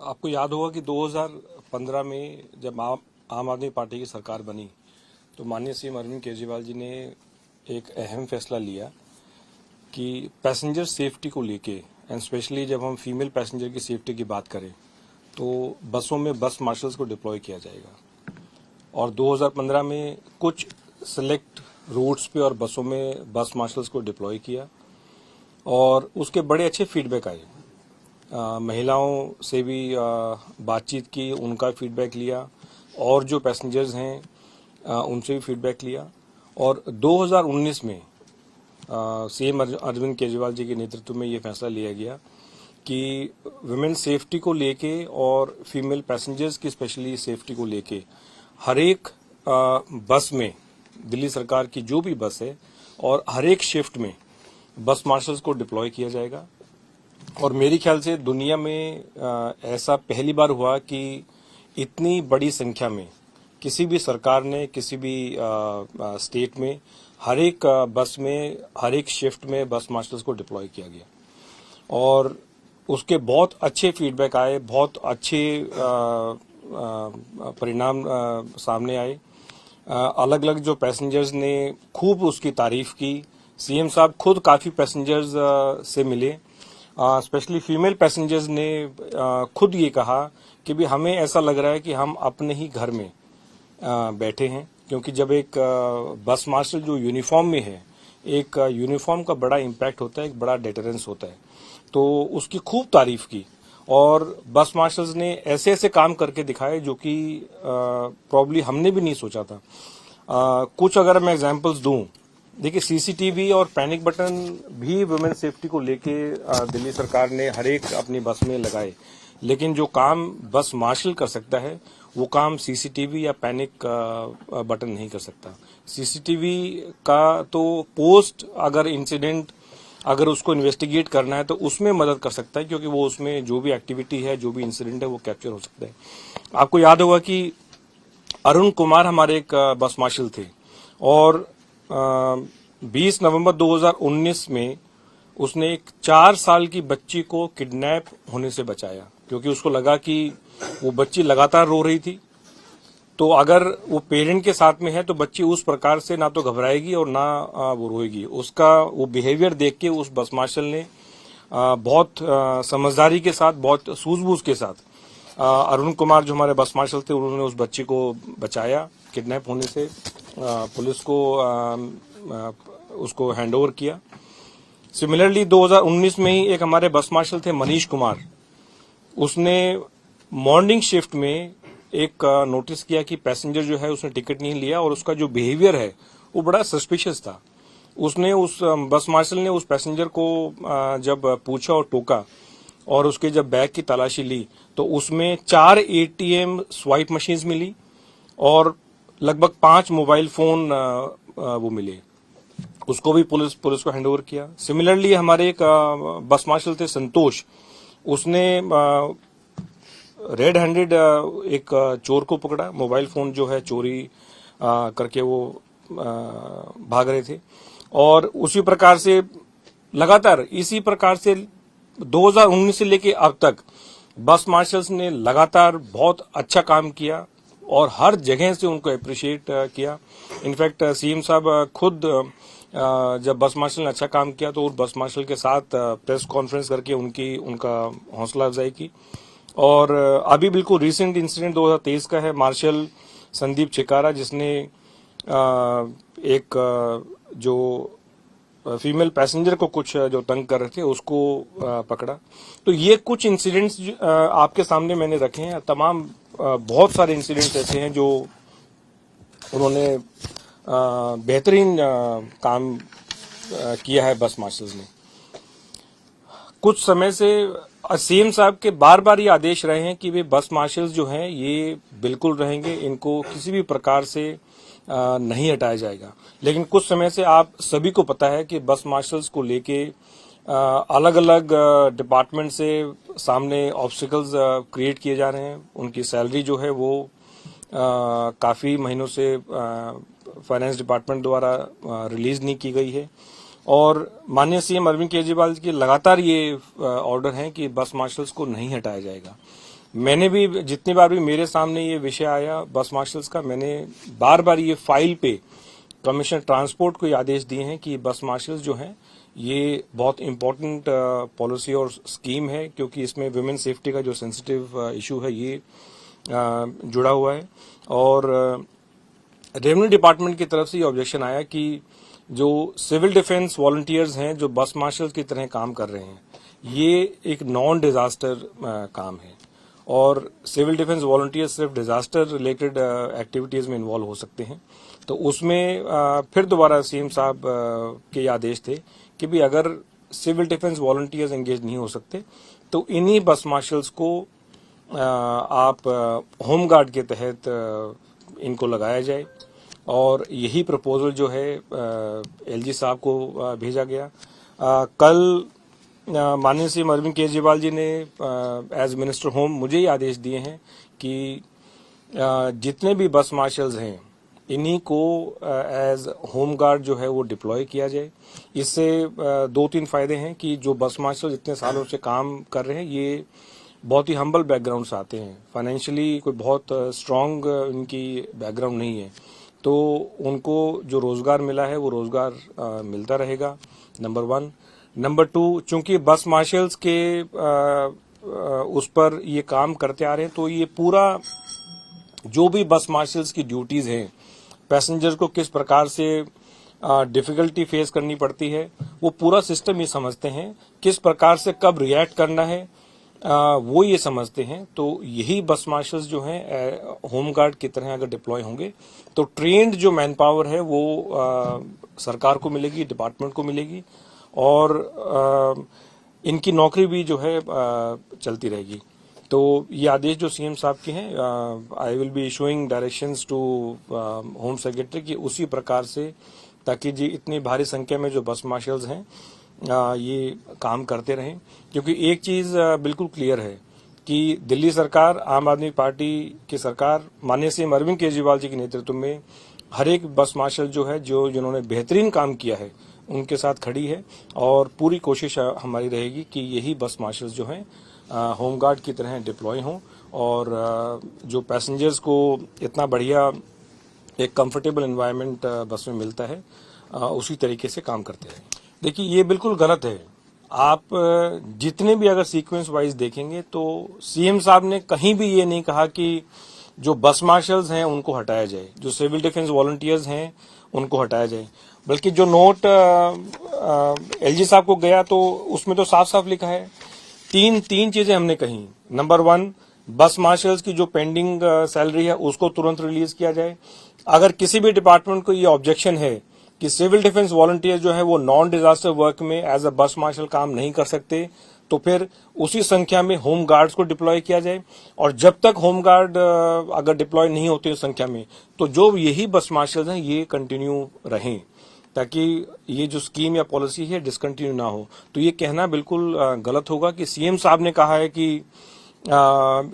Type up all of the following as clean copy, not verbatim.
आपको याद होगा कि 2015 में जब आम आदमी पार्टी की सरकार बनी तो माननीय सीएम अरविंद केजरीवाल जी ने एक अहम फैसला लिया कि पैसेंजर सेफ्टी को लेके एंड स्पेशली जब हम फीमेल पैसेंजर की सेफ्टी की बात करें तो बसों में बस मार्शल्स को डिप्लॉय किया जाएगा। और 2015 में कुछ सेलेक्ट रूट्स पे और बसों में बस मार्शल्स को डिप्लॉय किया और उसके बड़े अच्छे फीडबैक आए। महिलाओं से भी बातचीत की, उनका फीडबैक लिया और जो पैसेंजर्स हैं उनसे भी फीडबैक लिया। और 2019 में सीएम अरविंद केजरीवाल जी के नेतृत्व में ये फैसला लिया गया कि वुमेन सेफ्टी को लेके और फीमेल पैसेंजर्स की स्पेशली सेफ्टी को लेके हर एक बस में, दिल्ली सरकार की जो भी बस है और हर एक शिफ्ट में बस मार्शल्स को डिप्लॉय किया जाएगा। और मेरे ख्याल से दुनिया में ऐसा पहली बार हुआ कि इतनी बड़ी संख्या में किसी भी सरकार ने किसी भी स्टेट में हर एक बस में हर एक शिफ्ट में बस मार्शल्स को डिप्लॉय किया गया और उसके बहुत अच्छे फीडबैक आए, बहुत अच्छे परिणाम सामने आए। अलग अलग जो पैसेंजर्स ने खूब उसकी तारीफ की। सीएम साहब खुद काफी पैसेंजर्स से मिले, स्पेशली फीमेल पैसेंजर्स ने खुद ये कहा कि भी हमें ऐसा लग रहा है कि हम अपने ही घर में बैठे हैं, क्योंकि जब एक बस मार्शल जो यूनिफॉर्म में है, एक यूनिफॉर्म का बड़ा इम्पैक्ट होता है, एक बड़ा डेटरेंस होता है, तो उसकी खूब तारीफ की। और बस मार्शल्स ने ऐसे ऐसे काम करके दिखाए जो कि प्रॉब्ली हमने भी नहीं सोचा था। कुछ अगर मैं एग्जांपल्स दूं, देखिए सीसीटीवी और पैनिक बटन भी वुमेन सेफ्टी को लेके दिल्ली सरकार ने हर एक अपनी बस में लगाए, लेकिन जो काम बस मार्शल कर सकता है वो काम सीसीटीवी या पैनिक बटन नहीं कर सकता। सीसीटीवी का तो पोस्ट अगर इंसिडेंट अगर उसको इन्वेस्टिगेट करना है तो उसमें मदद कर सकता है, क्योंकि वो उसमें जो भी एक्टिविटी है, जो भी इंसिडेंट है वो कैप्चर हो सकता है। आपको याद होगा कि अरुण कुमार हमारे एक बस मार्शल थे और 20 नवंबर 2019 में उसने एक 4 साल की बच्ची को किडनैप होने से बचाया, क्योंकि उसको लगा कि वो बच्ची लगातार रो रही थी, तो अगर वो पेरेंट के साथ में है तो बच्ची उस प्रकार से ना तो घबराएगी और ना वो रोएगी। उसका वो बिहेवियर देख के उस बस मार्शल ने बहुत समझदारी के साथ, बहुत सूझबूझ के साथ अरुण कुमार जो हमारे बस मार्शल थे उन्होंने उस बच्ची को बचाया किडनैप होने से, पुलिस को उसको हैंडओवर किया। सिमिलरली 2019 में ही एक हमारे बस मार्शल थे मनीष कुमार, उसने मॉर्निंग शिफ्ट में एक नोटिस किया कि पैसेंजर जो है उसने टिकट नहीं लिया और उसका जो बिहेवियर है वो बड़ा सस्पिशियस था। उसने उस बस मार्शल ने उस पैसेंजर को जब पूछा और टोका और उसके जब बैग की तलाशी ली तो उसमें 4 एटीएम स्वाइप मशीन्स मिली और लगभग 5 मोबाइल फोन वो मिले। उसको भी पुलिस को हैंडओवर किया। सिमिलरली हमारे एक बस मार्शल थे संतोष, उसने रेड हैंडेड एक चोर को पकड़ा, मोबाइल फोन जो है चोरी करके वो भाग रहे थे। और उसी प्रकार से लगातार इसी प्रकार से 2019 से लेके अब तक बस मार्शल्स ने लगातार बहुत अच्छा काम किया और हर जगह से उनको अप्रिशिएट किया। इनफैक्ट सीएम साहब खुद जब बस मार्शल ने अच्छा काम किया तो उस बस मार्शल के साथ प्रेस कॉन्फ्रेंस करके उनका हौसला अफजाई की। और अभी बिल्कुल रिसेंट इंसिडेंट 2023 का है, मार्शल संदीप चिकारा जिसने एक जो फीमेल पैसेंजर को कुछ जो तंग कर रहे थे उसको पकड़ा। तो ये कुछ इंसिडेंट्स आपके सामने मैंने रखे हैं। तमाम बहुत सारे इंसिडेंट्स ऐसे हैं जो उन्होंने बेहतरीन काम किया है बस मार्शल्स ने। कुछ समय से सीएम साहब के बार बार ये आदेश रहे हैं कि वे बस मार्शल्स जो हैं ये बिल्कुल रहेंगे, इनको किसी भी प्रकार से नहीं हटाया जाएगा। लेकिन कुछ समय से आप सभी को पता है कि बस मार्शल्स को लेके अलग अलग डिपार्टमेंट से सामने ऑब्स्टिकल्स क्रिएट किए जा रहे हैं। उनकी सैलरी जो है वो काफी महीनों से फाइनेंस डिपार्टमेंट द्वारा रिलीज नहीं की गई है और माननीय सीएम अरविंद केजरीवाल के लगातार ये ऑर्डर हैं कि बस मार्शल्स को नहीं हटाया जाएगा। मैंने भी जितनी बार भी मेरे सामने ये विषय आया बस मार्शल्स का, मैंने बार बार ये फाइल पे कमिश्नर ट्रांसपोर्ट को ये आदेश दिए हैं कि बस मार्शल्स जो हैं ये बहुत इम्पोर्टेंट पॉलिसी और स्कीम है, क्योंकि इसमें वुमेन सेफ्टी का जो सेंसिटिव इशू है ये जुड़ा हुआ है। और रेवेन्यू डिपार्टमेंट की तरफ से ये ऑब्जेक्शन आया कि जो सिविल डिफेंस वॉलंटियर्स हैं जो बस मार्शल की तरह काम कर रहे हैं, ये एक नॉन डिजास्टर काम है और सिविल डिफेंस वॉलंटियर्स सिर्फ डिजास्टर रिलेटेड एक्टिविटीज में इन्वॉल्व हो सकते हैं। तो उसमें फिर दोबारा सीएम साहब के आदेश थे कि भी अगर सिविल डिफेंस वॉलंटियर्स एंगेज नहीं हो सकते तो इन्हीं बस मार्शल्स को आप होमगार्ड के तहत इनको लगाया जाए। और यही प्रपोजल जो है एलजी साहब को भेजा गया। कल माननीय श्री अरविंद केजरीवाल जी ने एज मिनिस्टर होम मुझे ही आदेश दिए हैं कि जितने भी बस मार्शल्स हैं इन्हीं को एज होमगार्ड जो है वो डिप्लॉय किया जाए। इससे दो तीन फायदे हैं कि जो बस मार्शल इतने सालों से काम कर रहे हैं ये बहुत ही हम्बल बैकग्राउंड से आते हैं, फाइनेंशियली कोई बहुत स्ट्रांग इनकी बैकग्राउंड नहीं है, तो उनको जो रोजगार मिला है वो रोजगार मिलता रहेगा, नंबर 1। नंबर 2, चूंकि बस मार्शल्स के उस पर ये काम करते आ रहे हैं तो ये पूरा जो भी बस मार्शल्स की ड्यूटीज हैं, पैसेंजर्स को किस प्रकार से डिफिकल्टी फेस करनी पड़ती है, वो पूरा सिस्टम ये समझते हैं, किस प्रकार से कब रिएक्ट करना है वो ये समझते हैं। तो यही बस मार्शल्स जो हैं होमगार्ड की तरह अगर डिप्लॉय होंगे तो ट्रेंड जो मैन पावर है वो सरकार को मिलेगी, डिपार्टमेंट को मिलेगी और इनकी नौकरी भी जो है चलती रहेगी। तो ये आदेश जो सीएम साहब के हैं, I will be issuing directions to home secretary की उसी प्रकार से, ताकि जी इतनी भारी संख्या में जो बस मार्शल्स हैं ये काम करते रहें। क्योंकि एक चीज बिल्कुल क्लियर है कि दिल्ली सरकार, आम आदमी पार्टी की सरकार, माननीय श्री अरविंद केजरीवाल जी के नेतृत्व में हर एक बस मार्शल जो है जिन्होंने बेहतरीन काम किया है उनके साथ खड़ी है और पूरी कोशिश हमारी रहेगी कि यही बस मार्शल्स जो हैं होमगार्ड की तरह डिप्लॉय हों और जो पैसेंजर्स को इतना बढ़िया एक कंफर्टेबल एनवायरनमेंट बस में मिलता है उसी तरीके से काम करते हैं। देखिए ये बिल्कुल गलत है। आप जितने भी अगर सीक्वेंस वाइज देखेंगे तो सीएम साहब ने कहीं भी ये नहीं कहा कि जो बस मार्शल्स हैं उनको हटाया जाए, जो सिविल डिफेंस वॉलंटियर्स हैं उनको हटाया जाए, बल्कि जो नोट एलजी साहब को गया तो उसमें तो साफ साफ लिखा है तीन चीजें हमने कही। नंबर 1, बस मार्शल्स की जो पेंडिंग सैलरी है उसको तुरंत रिलीज किया जाए। अगर किसी भी डिपार्टमेंट को ये ऑब्जेक्शन है कि सिविल डिफेंस वॉलंटियर जो है वो नॉन डिजास्टर वर्क में एज अ बस मार्शल काम नहीं कर सकते तो फिर उसी संख्या में होम गार्ड्स को डिप्लॉय किया जाए। और जब तक होम गार्ड अगर डिप्लॉय नहीं होते उस संख्या में तो जो यही बस मार्शल्स हैं ये कंटिन्यू रहें, ताकि ये जो स्कीम या पॉलिसी है डिसकंटिन्यू ना हो। तो ये कहना बिल्कुल गलत होगा कि सीएम साहब ने कहा है कि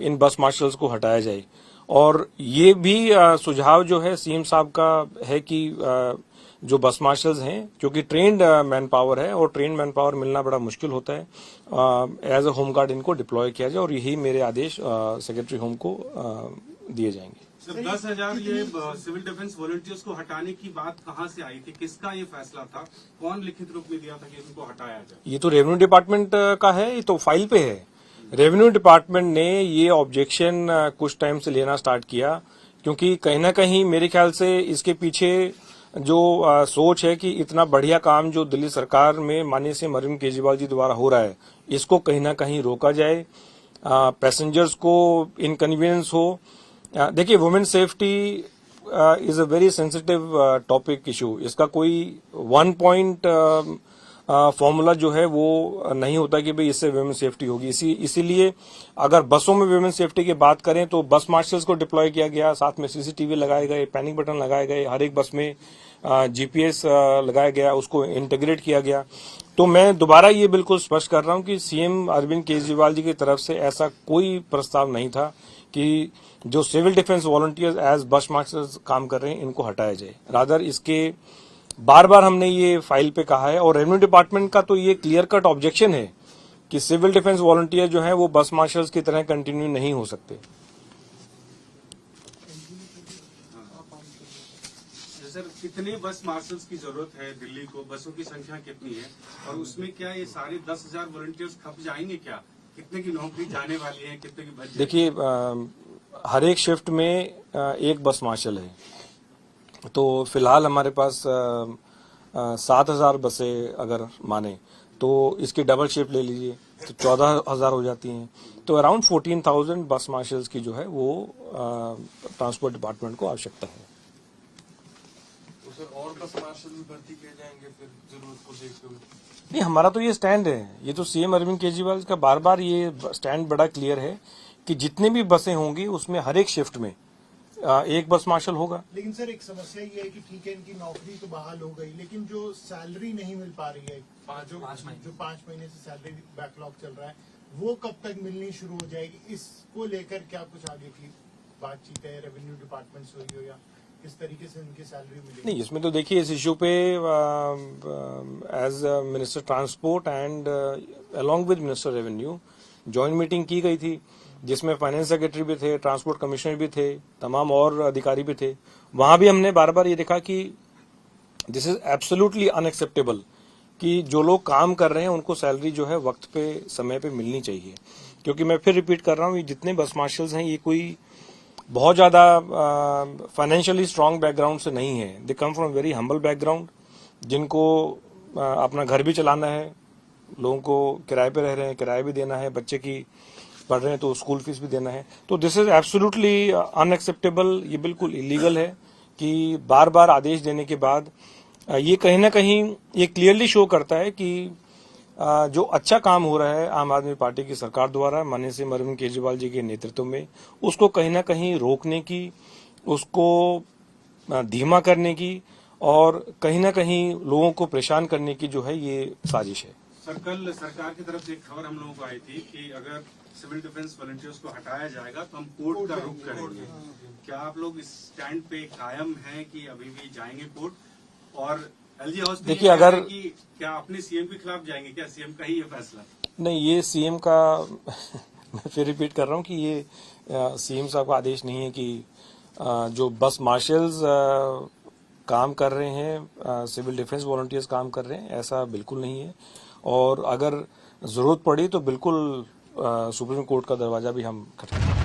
इन बस मार्शल्स को हटाया जाए। और ये भी सुझाव जो है सीएम साहब का है कि जो बस मार्शल्स हैं, क्योंकि ट्रेंड मैन पावर है और ट्रेंड मैन पावर मिलना बड़ा मुश्किल होता है, एज अ होमगार्ड इनको डिप्लॉय किया जाए और यही मेरे आदेश सेक्रेटरी होम को दिए जाएंगे। 10,000 ये सिविल डिफेंस वॉलंटियर्स को हटाने की बात कहां से आई थी, किसका ये फैसला था, कौन लिखित रूप में दिया था कि इनको हटाया जाए? ये तो रेवेन्यू डिपार्टमेंट का है, ये तो फाइल पे है। रेवेन्यू डिपार्टमेंट ने ये ऑब्जेक्शन कुछ टाइम से लेना स्टार्ट किया, क्योंकि कहीं ना कहीं मेरे ख्याल से इसके पीछे जो सोच है कि इतना बढ़िया काम जो दिल्ली सरकार में माननीय श्री अरविंद केजरीवाल जी द्वारा हो रहा है इसको कहीं ना कहीं रोका जाए, पैसेंजर्स को इनकन्वीनियंस हो। देखिए women safety is a very sensitive topic issue. इसका कोई 1 पॉइंट फॉर्मूला जो है वो नहीं होता कि भाई इससे वुमेन सेफ्टी होगी। इसीलिए अगर बसों में वुमेन सेफ्टी की बात करें तो बस मार्शल्स को डिप्लॉय किया गया, साथ में सीसीटीवी लगाए गए, पैनिक बटन लगाए गए, हर एक बस में जीपीएस लगाया गया, उसको इंटीग्रेट किया गया। तो मैं दोबारा ये बिल्कुल स्पष्ट कर रहा हूं कि सीएम अरविंद केजरीवाल जी की तरफ से ऐसा कोई प्रस्ताव नहीं था कि जो सिविल डिफेंस वॉलंटियर्स एज बस मार्शल्स काम कर रहे हैं इनको हटाया जाए। रादर इसके बार बार हमने ये फाइल पे कहा है और रेवेन्यू डिपार्टमेंट का तो ये क्लियर कट ऑब्जेक्शन है कि सिविल डिफेंस वॉलंटियर जो है वो बस मार्शल्स की तरह कंटिन्यू नहीं हो सकते। सर, कितने बस मार्शल्स की जरूरत है दिल्ली को? बसों की संख्या कितनी है और उसमें क्या ये सारे 10,000 वॉलंटियर्स खप जाएंगे क्या? कितने की नौकरी जाने वाली है, कितने की बच जाएगी? देखिए, हर एक शिफ्ट में एक बस मार्शल है, तो फिलहाल हमारे पास 7,000 बसें अगर माने तो इसकी डबल शिफ्ट ले लीजिए तो 14,000 हो जाती हैं। तो अराउंड 14,000 बस मार्शल्स की जो है वो ट्रांसपोर्ट डिपार्टमेंट को आवश्यकता है। तो सर और बस मार्शल भी भर्ती किए जाएंगे फिर जरूरत को देखते हुए? नहीं, हमारा तो ये स्टैंड है, ये तो सीएम अरविंद केजरीवाल का बार बार ये स्टैंड बड़ा क्लियर है कि जितने भी बसें होंगी उसमें हर एक शिफ्ट में एक बस मार्शल होगा। लेकिन सर एक समस्या ये है कि ठीक है इनकी नौकरी तो बहाल हो गई, लेकिन जो सैलरी नहीं मिल पा रही है, जो 5 महीने से सैलरी बैकलॉग चल रहा है, वो कब तक मिलनी शुरू हो जाएगी? इसको लेकर क्या कुछ आगे की बातचीत है, रेवेन्यू डिपार्टमेंट से हुई हो या किस तरीके से उनकी सैलरी मिलेगी? नहीं, इसमें तो देखिए इस इश्यू पे as minister transport and along with minister revenue joint meeting की गई थी, जिसमें फाइनेंस सेक्रेटरी भी थे, ट्रांसपोर्ट कमिश्नर भी थे, तमाम और अधिकारी भी थे। वहां भी हमने बार बार ये देखा कि दिस इज एब्सोल्युटली अनएक्सेप्टेबल कि जो लोग काम कर रहे हैं उनको सैलरी जो है वक्त पे समय पे मिलनी चाहिए। क्योंकि मैं फिर रिपीट कर रहा हूँ, ये जितने बस मार्शल्स हैं ये कोई बहुत ज्यादा फाइनेंशियली स्ट्रांग बैकग्राउंड से नहीं है। They come from very humble background, जिनको अपना घर भी चलाना है, लोगों को किराए पे रह रहे हैं, किराया भी देना है, बच्चे की पढ़ रहे हैं तो स्कूल फीस भी देना है। तो दिस इज एब्सोल्युटली अनएक्सेप्टेबल। ये बिल्कुल इलीगल है कि बार बार आदेश देने के बाद ये कहीं ना कहीं ये क्लियरली शो करता है कि जो अच्छा काम हो रहा है आम आदमी पार्टी की सरकार द्वारा माननीय श्री अरविंद केजरीवाल जी के नेतृत्व में, उसको कहीं ना कहीं रोकने की, उसको धीमा करने की और कहीं ना कहीं लोगों को परेशान करने की जो है ये साजिश है। सर, कल सरकार की तरफ से एक खबर हम लोगों को आई थी कि अगर सिविल डिफेंस वॉलंटियर्स को हटाया जाएगा तो हम कोर्ट का रुख करेंगे। क्या आप लोग इस स्टैंड पे कायम हैं कि अभी भी जाएंगे कोर्ट? और एलजी हाउस देखिए, अगर क्या अपने सीएम के खिलाफ जाएंगे? क्या सीएम का ही ये फैसला? नहीं, ये सीएम का मैं फिर रिपीट कर रहा हूँ कि ये सीएम साहब का आदेश नहीं है कि जो बस मार्शल्स काम कर रहे हैं, सिविल डिफेंस वॉलंटियर्स काम कर रहे हैं, ऐसा बिल्कुल नहीं है। और अगर जरूरत पड़ी तो बिल्कुल सुप्रीम कोर्ट का दरवाजा भी हम खटखटाएंगे।